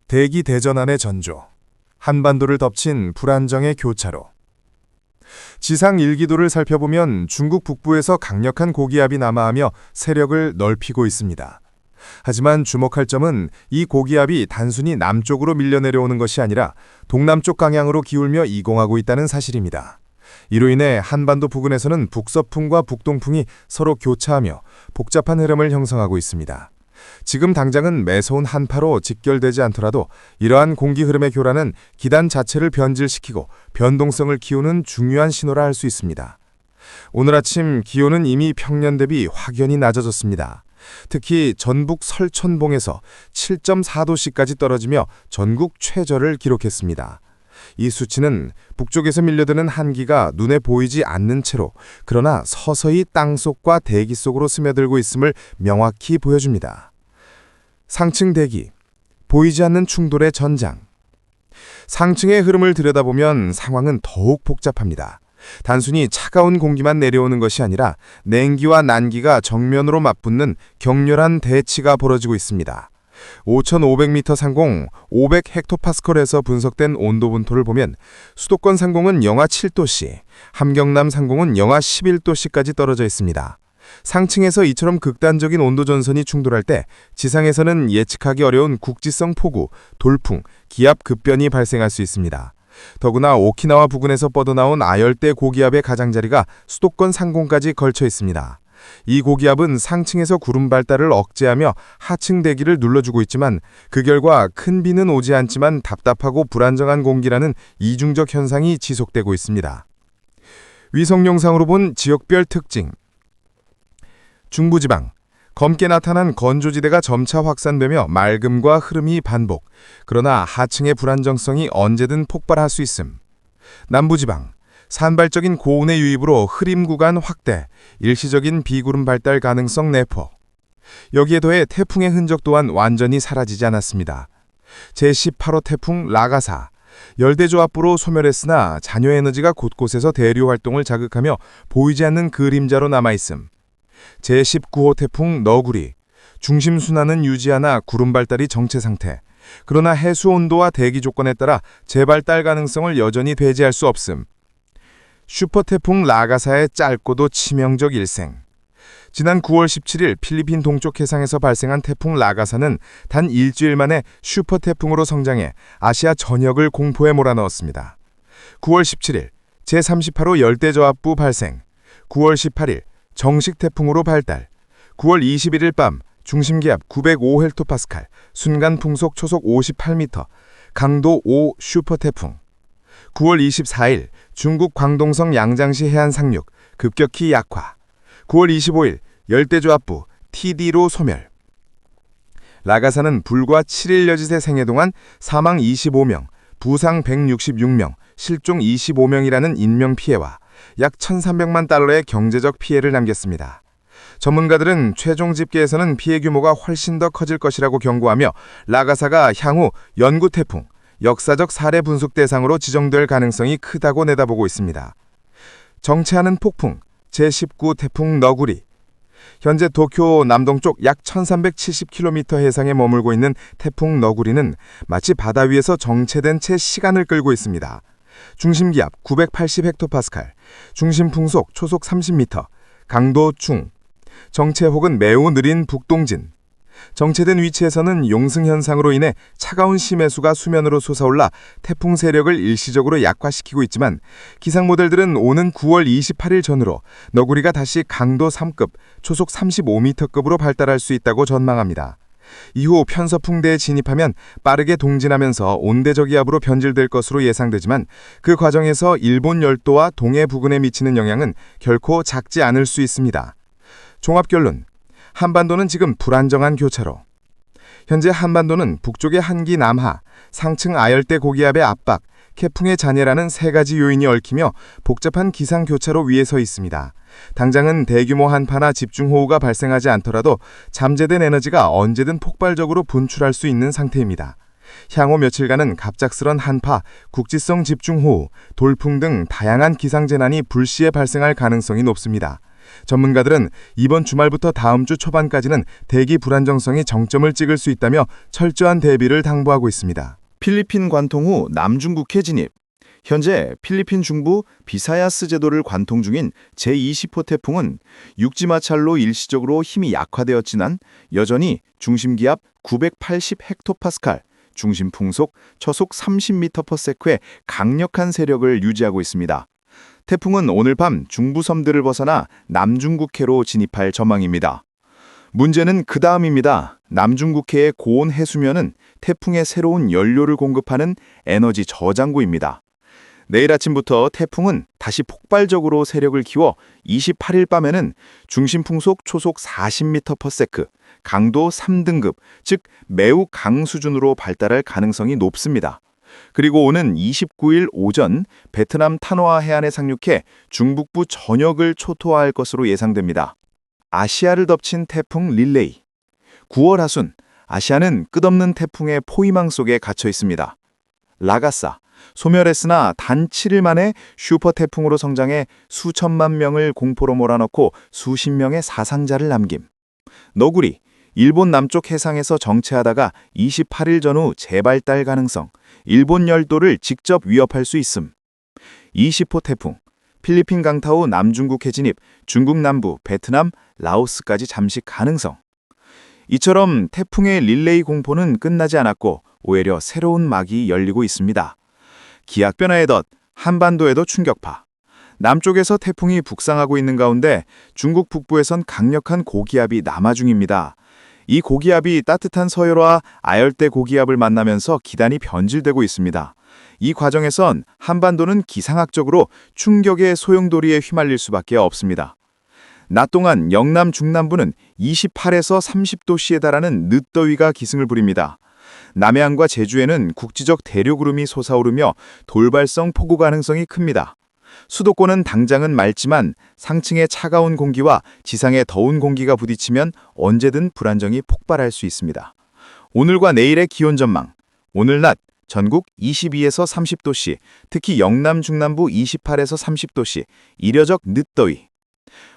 대기 대전환의 전조, 한반도를 덮친 불안정의 교차로. 지상 일기도를 살펴보면 중국 북부에서 강력한 고기압이 남하하며 세력을 넓히고 있습니다. 하지만 주목할 점은 이 고기압이 단순히 남쪽으로 밀려 내려오는 것이 아니라 동남쪽 방향으로 기울며 이공하고 있다는 사실입니다. 이로 인해 한반도 부근에서는 북서풍과 북동풍이 서로 교차하며 복잡한 흐름을 형성하고 있습니다. 지금 당장은 매서운 한파로 직결되지 않더라도 이러한 공기 흐름의 교란은 기단 자체를 변질시키고 변동성을 키우는 중요한 신호라 할 수 있습니다. 오늘 아침 기온은 이미 평년 대비 확연히 낮아졌습니다. 특히 전북 설천봉에서 7.4도씨까지 떨어지며 전국 최저를 기록했습니다. 이 수치는 북쪽에서 밀려드는 한기가 눈에 보이지 않는 채로 그러나 서서히 땅속과 대기 속으로 스며들고 있음을 명확히 보여줍니다. 상층 대기, 보이지 않는 충돌의 전장. 상층의 흐름을 들여다보면 상황은 더욱 복잡합니다. 단순히 차가운 공기만 내려오는 것이 아니라 냉기와 난기가 정면으로 맞붙는 격렬한 대치가 벌어지고 있습니다. 5,500m 상공 500헥토파스컬에서 분석된 온도 분토를 보면 수도권 상공은 영하 7도씨, 함경남 상공은 영하 11도씨까지 떨어져 있습니다. 상층에서 이처럼 극단적인 온도 전선이 충돌할 때 지상에서는 예측하기 어려운 국지성 폭우, 돌풍, 기압 급변이 발생할 수 있습니다. 더구나 오키나와 부근에서 뻗어나온 아열대 고기압의 가장자리가 수도권 상공까지 걸쳐 있습니다. 이 고기압은 상층에서 구름 발달을 억제하며 하층 대기를 눌러주고 있지만 그 결과 큰 비는 오지 않지만 답답하고 불안정한 공기라는 이중적 현상이 지속되고 있습니다. 위성 영상으로 본 지역별 특징. 중부지방, 검게 나타난 건조지대가 점차 확산되며 맑음과 흐름이 반복, 그러나 하층의 불안정성이 언제든 폭발할 수 있음. 남부지방, 산발적인 고온의 유입으로 흐림 구간 확대, 일시적인 비구름 발달 가능성 내포. 여기에 더해 태풍의 흔적 또한 완전히 사라지지 않았습니다. 제18호 태풍 라가사, 열대조합부로 소멸했으나 잔여에너지가 곳곳에서 대류 활동을 자극하며 보이지 않는 그림자로 남아있음. 제19호 태풍 너구리, 중심 순환은 유지하나 구름 발달이 정체 상태. 그러나 해수 온도와 대기 조건에 따라 재발달 가능성을 여전히 배제할 수 없음. 슈퍼태풍 라가사의 짧고도 치명적 일생. 지난 9월 17일 필리핀 동쪽 해상에서 발생한 태풍 라가사는 단 일주일 만에 슈퍼태풍으로 성장해 아시아 전역을 공포에 몰아넣었습니다. 9월 17일 제38호 열대저압부 발생, 9월 18일 정식 태풍으로 발달, 9월 21일 밤 중심기압 905헥토파스칼, 순간 풍속 초속 58m, 강도 5 슈퍼태풍. 9월 24일 중국 광동성 양장시 해안 상륙, 급격히 약화. 9월 25일 열대조합부 TD로 소멸. 라가사는 불과 7일 여짓의 생애 동안 사망 25명, 부상 166명, 실종 25명이라는 인명피해와 약 1,300만 달러의 경제적 피해를 남겼습니다. 전문가들은 최종 집계에서는 피해 규모가 훨씬 더 커질 것이라고 경고하며 라가사가 향후 연구 태풍, 역사적 사례 분석 대상으로 지정될 가능성이 크다고 내다보고 있습니다. 정체하는 폭풍, 제19 태풍 너구리. 현재 도쿄 남동쪽 약 1370km 해상에 머물고 있는 태풍 너구리는 마치 바다 위에서 정체된 채 시간을 끌고 있습니다. 중심기압 980헥토파스칼, 중심 풍속 초속 30m, 강도 중, 정체 혹은 매우 느린 북동진. 정체된 위치에서는 용승 현상으로 인해 차가운 심해수가 수면으로 솟아올라 태풍 세력을 일시적으로 약화시키고 있지만 기상 모델들은 오는 9월 28일 전후로 너구리가 다시 강도 3급, 초속 35m급으로 발달할 수 있다고 전망합니다. 이후 편서풍대에 진입하면 빠르게 동진하면서 온대저기압으로 변질될 것으로 예상되지만 그 과정에서 일본 열도와 동해 부근에 미치는 영향은 결코 작지 않을 수 있습니다. 종합결론, 한반도는 지금 불안정한 교차로. 현재 한반도는 북쪽의 한기 남하, 상층 아열대 고기압의 압박, 태풍의 잔해라는 세 가지 요인이 얽히며 복잡한 기상 교차로 위에 서 있습니다. 당장은 대규모 한파나 집중호우가 발생하지 않더라도 잠재된 에너지가 언제든 폭발적으로 분출할 수 있는 상태입니다. 향후 며칠간은 갑작스런 한파, 국지성 집중호우, 돌풍 등 다양한 기상재난이 불시에 발생할 가능성이 높습니다. 전문가들은 이번 주말부터 다음 주 초반까지는 대기 불안정성이 정점을 찍을 수 있다며 철저한 대비를 당부하고 있습니다. 필리핀 관통 후 남중국해 진입. 현재 필리핀 중부 비사야스 제도를 관통 중인 제20호 태풍은 육지 마찰로 일시적으로 힘이 약화되었지만 여전히 중심기압 980헥토파스칼, 중심 풍속 초속 30m/s의 강력한 세력을 유지하고 있습니다. 태풍은 오늘 밤 중부 섬들을 벗어나 남중국해로 진입할 전망입니다. 문제는 그 다음입니다. 남중국해의 고온 해수면은 태풍의 새로운 연료를 공급하는 에너지 저장고입니다. 내일 아침부터 태풍은 다시 폭발적으로 세력을 키워 28일 밤에는 중심 풍속 초속 40m/s, 강도 3등급, 즉 매우 강 수준으로 발달할 가능성이 높습니다. 그리고 오는 29일 오전 베트남 타노아 해안에 상륙해 중북부 전역을 초토화할 것으로 예상됩니다. 아시아를 덮친 태풍 릴레이. 9월 하순, 아시아는 끝없는 태풍의 포위망 속에 갇혀 있습니다. 라가사, 소멸했으나 단 7일 만에 슈퍼 태풍으로 성장해 수천만 명을 공포로 몰아넣고 수십 명의 사상자를 남김. 너구리, 일본 남쪽 해상에서 정체하다가 28일 전후 재발달 가능성, 일본 열도를 직접 위협할 수 있음. 20호 태풍, 필리핀 강타 후 남중국해 진입, 중국 남부, 베트남, 라오스까지 잠식 가능성. 이처럼 태풍의 릴레이 공포는 끝나지 않았고 오히려 새로운 막이 열리고 있습니다. 기압 변화의 덫, 한반도에도 충격파. 남쪽에서 태풍이 북상하고 있는 가운데 중국 북부에선 강력한 고기압이 남하 중입니다. 이 고기압이 따뜻한 서해와 아열대 고기압을 만나면서 기단이 변질되고 있습니다. 이 과정에선 한반도는 기상학적으로 충격의 소용돌이에 휘말릴 수밖에 없습니다. 낮 동안 영남 중남부는 28에서 30도씨에 달하는 늦더위가 기승을 부립니다. 남해안과 제주에는 국지적 대류구름이 솟아오르며 돌발성 폭우 가능성이 큽니다. 수도권은 당장은 맑지만 상층의 차가운 공기와 지상의 더운 공기가 부딪히면 언제든 불안정이 폭발할 수 있습니다. 오늘과 내일의 기온 전망. 오늘 낮 전국 22에서 30도씨, 특히 영남 중남부 28에서 30도씨, 이려적 늦더위.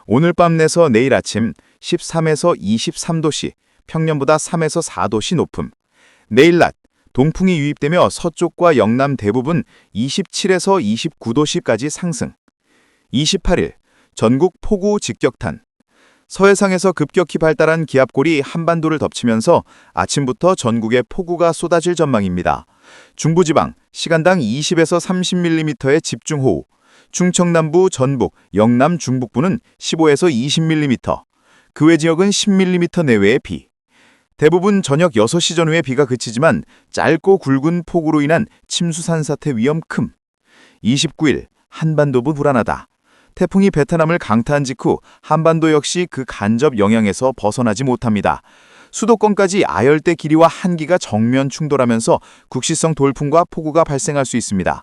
오늘 밤 내서 내일 아침 13에서 23도씨, 평년보다 3에서 4도씨 높음. 내일 낮 동풍이 유입되며 서쪽과 영남 대부분 27에서 29도씨까지 상승. 28일 전국 폭우 직격탄. 서해상에서 급격히 발달한 기압골이 한반도를 덮치면서 아침부터 전국에 폭우가 쏟아질 전망입니다. 중부지방 시간당 20에서 30mm의 집중호우. 충청남부, 전북, 영남, 중북부는 15에서 20mm. 그 외 지역은 10mm 내외의 비. 대부분 저녁 6시 전후에 비가 그치지만 짧고 굵은 폭우로 인한 침수산사태 위험 큼. 29일 한반도부 불안하다. 태풍이 베트남을 강타한 직후 한반도 역시 그 간접 영향에서 벗어나지 못합니다. 수도권까지 아열대 길이와 한기가 정면 충돌하면서 국시성 돌풍과 폭우가 발생할 수 있습니다.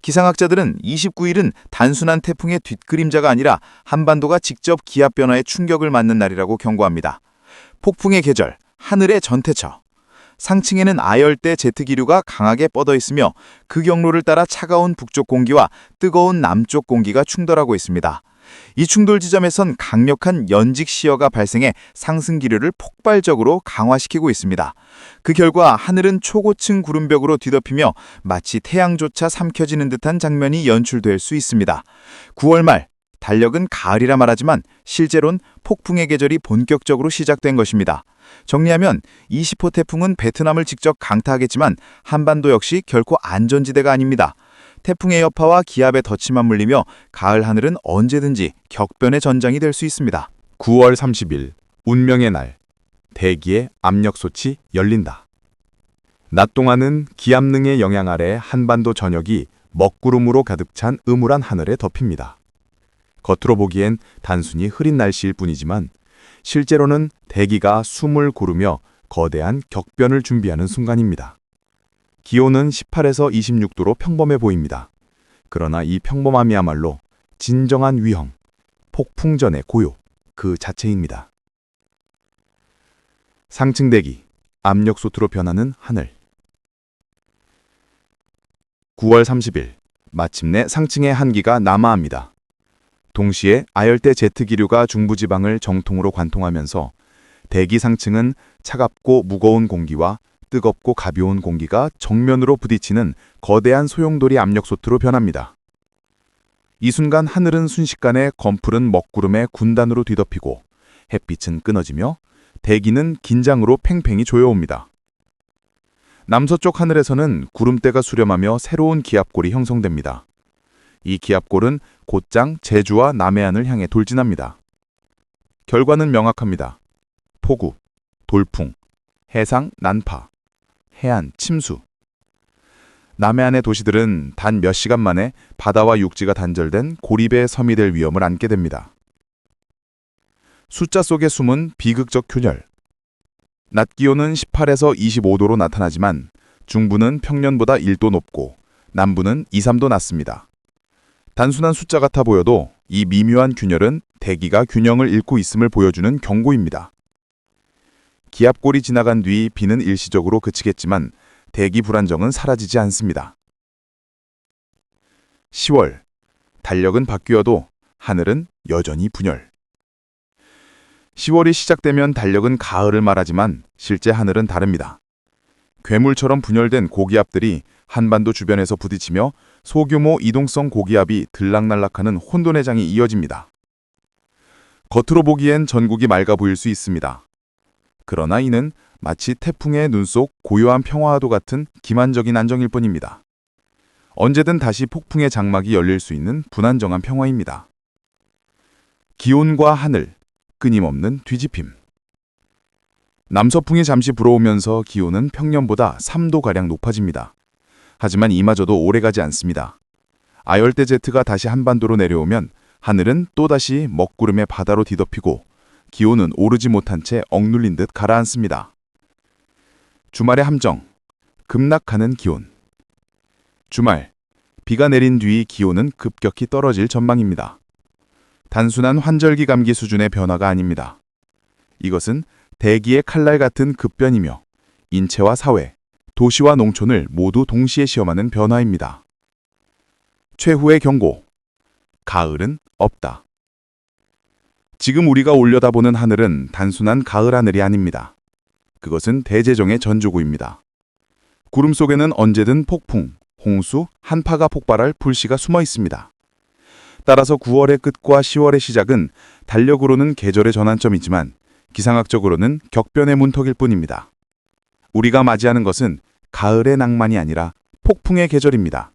기상학자들은 29일은 단순한 태풍의 뒷그림자가 아니라 한반도가 직접 기압 변화에 충격을 맞는 날이라고 경고합니다. 폭풍의 계절, 하늘의 전태처. 상층에는 아열대 제트기류가 강하게 뻗어 있으며 그 경로를 따라 차가운 북쪽 공기와 뜨거운 남쪽 공기가 충돌하고 있습니다. 이 충돌 지점에선 강력한 연직 시어가 발생해 상승 기류를 폭발적으로 강화시키고 있습니다. 그 결과 하늘은 초고층 구름벽으로 뒤덮이며 마치 태양조차 삼켜지는 듯한 장면이 연출될 수 있습니다. 9월 말 달력은 가을이라 말하지만 실제로는 폭풍의 계절이 본격적으로 시작된 것입니다. 정리하면 20호 태풍은 베트남을 직접 강타하겠지만 한반도 역시 결코 안전지대가 아닙니다. 태풍의 여파와 기압의 덫이만 물리며 가을 하늘은 언제든지 격변의 전장이 될 수 있습니다. 9월 30일 운명의 날. 대기의 압력솥이 열린다. 낮 동안은 기압능의 영향 아래 한반도 전역이 먹구름으로 가득 찬 음울한 하늘에 덮입니다. 겉으로 보기엔 단순히 흐린 날씨일 뿐이지만 실제로는 대기가 숨을 고르며 거대한 격변을 준비하는 순간입니다. 기온은 18에서 26도로 평범해 보입니다. 그러나 이 평범함이야말로 진정한 위험, 폭풍 전의 고요 그 자체입니다. 상층 대기, 압력솥으로 변하는 하늘. 9월 30일, 마침내 상층의 한기가 남하합니다. 동시에 아열대 제트기류가 중부지방을 정통으로 관통하면서 대기 상층은 차갑고 무거운 공기와 뜨겁고 가벼운 공기가 정면으로 부딪히는 거대한 소용돌이 압력솥으로 변합니다. 이 순간 하늘은 순식간에 검푸른 먹구름의 군단으로 뒤덮이고 햇빛은 끊어지며 대기는 긴장으로 팽팽히 조여옵니다. 남서쪽 하늘에서는 구름대가 수렴하며 새로운 기압골이 형성됩니다. 이 기압골은 곧장 제주와 남해안을 향해 돌진합니다. 결과는 명확합니다. 폭우, 돌풍, 해상 난파, 해안 침수. 남해안의 도시들은 단 몇 시간 만에 바다와 육지가 단절된 고립의 섬이 될 위험을 안게 됩니다. 숫자 속에 숨은 비극적 균열. 낮 기온은 18에서 25도로 나타나지만 중부는 평년보다 1도 높고 남부는 2, 3도 낮습니다. 단순한 숫자 같아 보여도 이 미묘한 균열은 대기가 균형을 잃고 있음을 보여주는 경고입니다. 기압골이 지나간 뒤 비는 일시적으로 그치겠지만 대기 불안정은 사라지지 않습니다. 10월, 달력은 바뀌어도 하늘은 여전히 분열. 10월이 시작되면 달력은 가을을 말하지만 실제 하늘은 다릅니다. 괴물처럼 분열된 고기압들이 한반도 주변에서 부딪히며 소규모 이동성 고기압이 들락날락하는 혼돈의 장이 이어집니다. 겉으로 보기엔 전국이 맑아 보일 수 있습니다. 그러나 이는 마치 태풍의 눈 속 고요한 평화와도 같은 기만적인 안정일 뿐입니다. 언제든 다시 폭풍의 장막이 열릴 수 있는 불안정한 평화입니다. 기온과 하늘, 끊임없는 뒤집힘. 남서풍이 잠시 불어오면서 기온은 평년보다 3도가량 높아집니다. 하지만 이마저도 오래가지 않습니다. 아열대 제트가 다시 한반도로 내려오면 하늘은 또다시 먹구름의 바다로 뒤덮이고 기온은 오르지 못한 채 억눌린 듯 가라앉습니다. 주말의 함정, 급락하는 기온. 주말, 비가 내린 뒤 기온은 급격히 떨어질 전망입니다. 단순한 환절기 감기 수준의 변화가 아닙니다. 이것은 대기의 칼날 같은 급변이며 인체와 사회, 도시와 농촌을 모두 동시에 시험하는 변화입니다. 최후의 경고, 가을은 없다. 지금 우리가 올려다보는 하늘은 단순한 가을 하늘이 아닙니다. 그것은 대제정의 전조구입니다. 구름 속에는 언제든 폭풍, 홍수, 한파가 폭발할 불씨가 숨어 있습니다. 따라서 9월의 끝과 10월의 시작은 달력으로는 계절의 전환점이지만 기상학적으로는 격변의 문턱일 뿐입니다. 우리가 맞이하는 것은 가을의 낭만이 아니라 폭풍의 계절입니다.